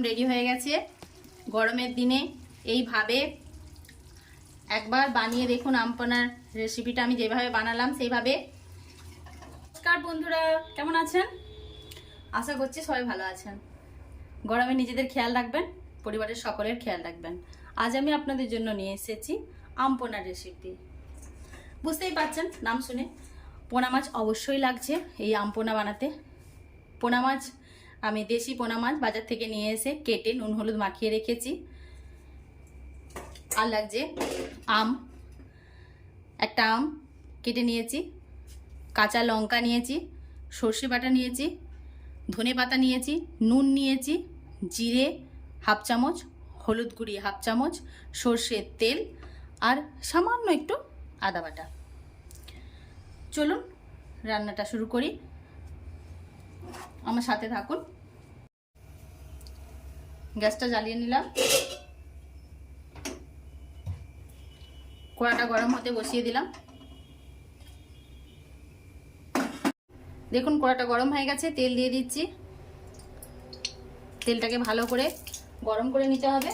Ready হয়ে গেছে। গরমের দিনে এইভাবে একবার বানিয়ে দেখুন আমপনার রেসিপিটা আমি যেভাবে বানালাম সেইভাবে। নমস্কার বন্ধুরা, কেমন আছেন? আশা করছি সবাই ভালো আছেন। গরমে নিজেদের খেয়াল রাখবেন, পরিবারের সকলের খেয়াল রাখবেন। আজ আমি আপনাদের জন্য নিয়ে এসেছি আমপনার রেসিপি। বুঝতেই পারছেন নাম শুনে, পোনা মাছ অবশ্যই লাগছে এই আমপনা বানাতে। পোনা মাছ আমি দেশি পোনা মাছ বাজার থেকে নিয়ে এসে কেটে নুন হলুদ মাখিয়ে রেখেছি। আর লাগছে একটা আম কেটে নিয়েছি, কাঁচা লঙ্কা নিয়েছি, সর্ষে বাটা নিয়েছি, ধনে পাতা নিয়েছি, নুন নিয়েছি, জিরে হাফ চামচ, হলুদ গুঁড়ি হাফ চামচ, সর্ষের তেল আর সামান্য একটু আদা বাটা। চলুন রান্নাটা শুরু করি, আমার সাথে থাকুন। গ্যাসটা জ্বালিয়ে নিলাম, কড়াটা গরম হতে বসিয়ে দিলাম। দেখুন কড়াটা গরম হয়ে গেছে, তেল দিয়ে দিচ্ছি। তেলটাকে ভালো করে গরম করে নিতে হবে।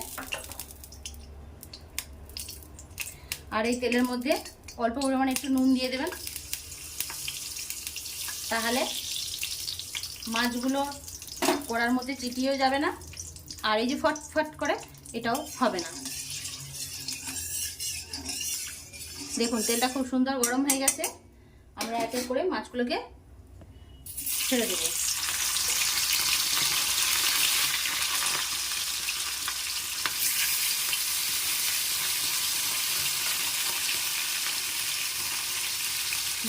আর এই তেলের মধ্যে অল্প পরিমাণে একটু নুন দিয়ে দেবেন, তাহলে মাছগুলো কড়ার মধ্যে চিটিয়েও যাবে না, আর এই যে ফটফট করে এটাও হবে না। দেখুন তেলটা খুব সুন্দর গরম হয়ে গেছে। আমরা একে করে মাছগুলোকে ছেড়ে দেব।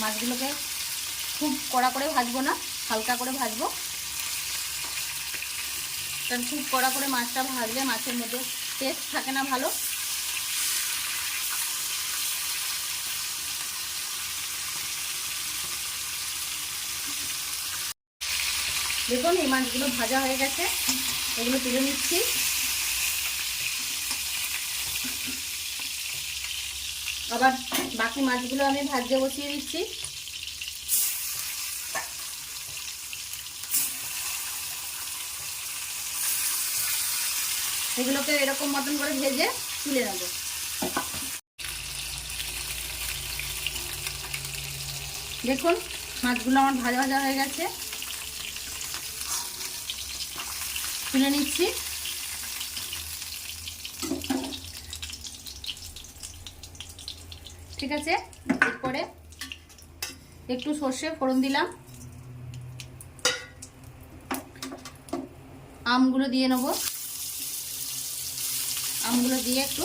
মাছগুলোকে খুব কড়া করে ভাজবো না, হালকা করে ভাজবো। কারণ খুব কড়া করে মাছটা ভাজলে মাছের মধ্যে টেস্ট থাকে না ভালো। দেখুন এই মাছগুলো ভাজা হয়ে গেছে, এগুলো তুলে নিচ্ছি। আবার বাকি মাছগুলো আমি ভাজতে বসিয়ে দিচ্ছি। এগুলোকে এরকম মতন করে ভেজে তুলে নেব। দেখুন মাছগুলো আমার ভাজা ভাজা হয়ে গেছে, তুলে নিচ্ছি। ঠিক আছে, এরপরে একটু সর্ষে ফোড়ন দিলাম, আমগুলো দিয়ে নেব। আমগুলো দিয়ে একটু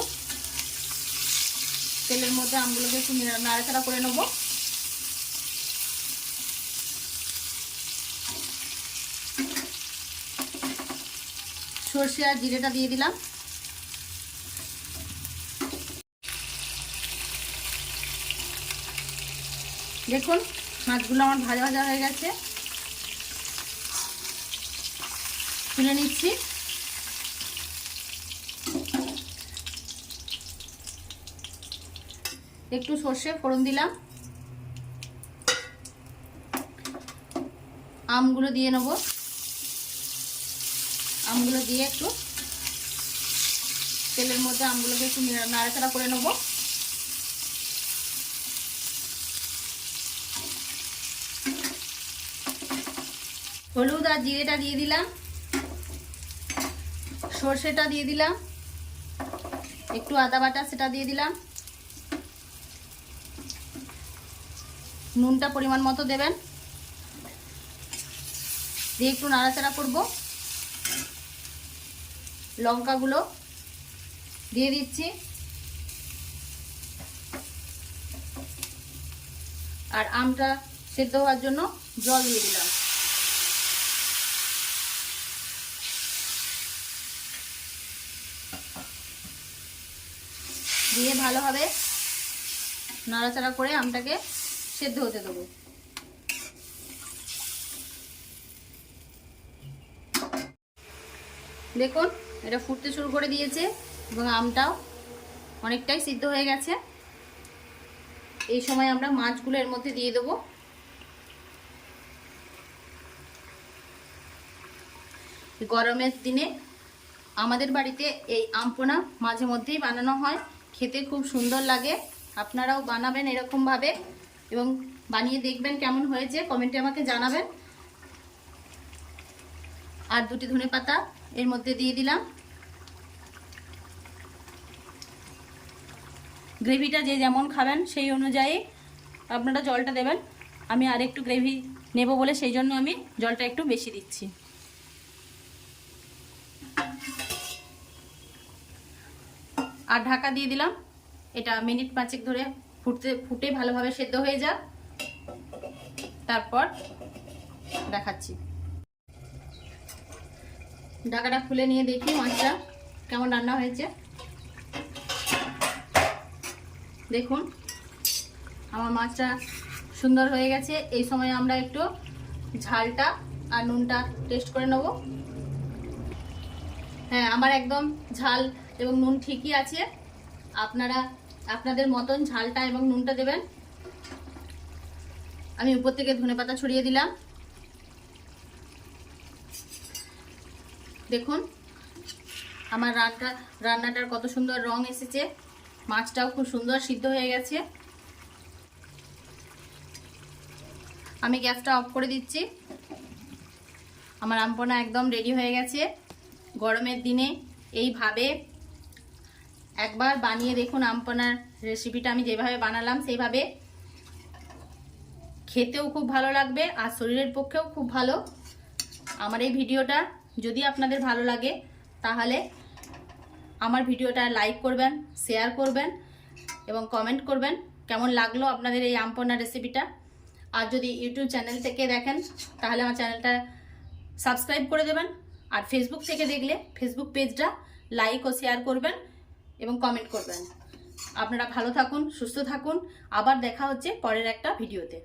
তেলের মধ্যে আমগুলোকে একটু নাড়াচাড়া করে নেব। সর্ষে আর জিরেটা দিয়ে দিলাম। দেখুন মাছগুলো আমার ভাজা ভাজা হয়ে গেছে, তুলে নিচ্ছি। একটু সর্ষে ফোড়ন দিলাম, আমগুলো দিয়ে নেব। আমগুলো দিয়ে একটু তেলের মধ্যে আমগুলোকে একটু নাড়াচাড়া করে নেব। হলুদ আর জিরেটা দিয়ে দিলাম, সর্ষেটা দিয়ে দিলাম, একটু আদা বাটা সেটা দিয়ে দিলাম। নুনটা পরিমাণ মতো দেবেন, দিয়ে একটু নাড়াচাড়া করব। লঙ্কাগুলো দিয়ে দিচ্ছি, আর আমটা সেদ্ধ হওয়ার জন্য জল দিয়ে দিলাম। দিয়ে ভালোভাবে নাড়াচাড়া করে আমটাকে সেদ্ধ হতে দেবো। দেখুন এটা ফুটতে শুরু করে দিয়েছে এবং আমটাও অনেকটাই সিদ্ধ হয়ে গেছে। এই সময় আমরা মাছগুলো এর মধ্যে দিয়ে দেবো। গরমের দিনে আমাদের বাড়িতে এই আমপোনা মাঝে মধ্যেই বানানো হয়, খেতে খুব সুন্দর লাগে। আপনারাও বানাবেন এরকমভাবে এবং বানিয়ে দেখবেন কেমন হয়েছে, কমেন্টে আমাকে জানাবেন। আর 2টি ধনেপাতা এর মধ্যে দিয়ে দিলাম। গ্রেভিটা যে যেমন খাবেন সেই অনুযায়ী আপনারা জলটা দেবেন। আমি আর একটু গ্রেভি নেব বলে সেই জন্য আমি জলটা একটু বেশি দিচ্ছি। আর ঢাকা দিয়ে দিলাম। এটা মিনিট 5 ধরে ফুটে ভালোভাবে সেদ্ধ হয়ে যাক, তারপর দেখাচ্ছি। ঢাকাটা খুলে নিয়ে দেখি মাছটা কেমন রান্না হয়েছে। দেখুন আমার মাছটা সুন্দর হয়ে গেছে। এই সময় আমরা একটু ঝালটা আর নুনটা টেস্ট করে নেব। হ্যাঁ, আমার একদম ঝাল এবং নুন ঠিকই আছে। আপনারা আপনাদের মতন ঝালটা এবং নুনটা দেবেন। আমি উপর থেকে ধনেপাতা ছড়িয়ে দিলাম। দেখুন আমার রান্নাটার কত সুন্দর রং এসেছে। মাছটাও খুব সুন্দর সিদ্ধ হয়ে গেছে। আমি গ্যাসটা অফ করে দিচ্ছি। আমার আমপোনা একদম রেডি হয়ে গেছে। গরমের দিনে এইভাবে একবার বানিয়ে দেখুন। আমপোনার রেসিপিটা আমি যেভাবে বানালাম সেইভাবে, খেতেও খুব ভালো লাগবে আর শরীরের পক্ষেও খুব ভালো। আমার এই ভিডিওটা যদি আপনাদের ভালো লাগে তাহলে আমার ভিডিওটা লাইক করবেন, শেয়ার করবেন এবং কমেন্ট করবেন কেমন লাগলো আপনাদের এই আমপোনা রেসিপিটা। আর যদি ইউটিউব চ্যানেল থেকে দেখেন তাহলে আমার চ্যানেলটা সাবস্ক্রাইব করে দেবেন। আর ফেসবুক থেকে দেখলে ফেসবুক পেজটা লাইক ও শেয়ার করবেন এবং কমেন্ট করবেন। আপনারা ভালো থাকুন, সুস্থ থাকুন। আবার দেখা হচ্ছে পরের একটা ভিডিওতে।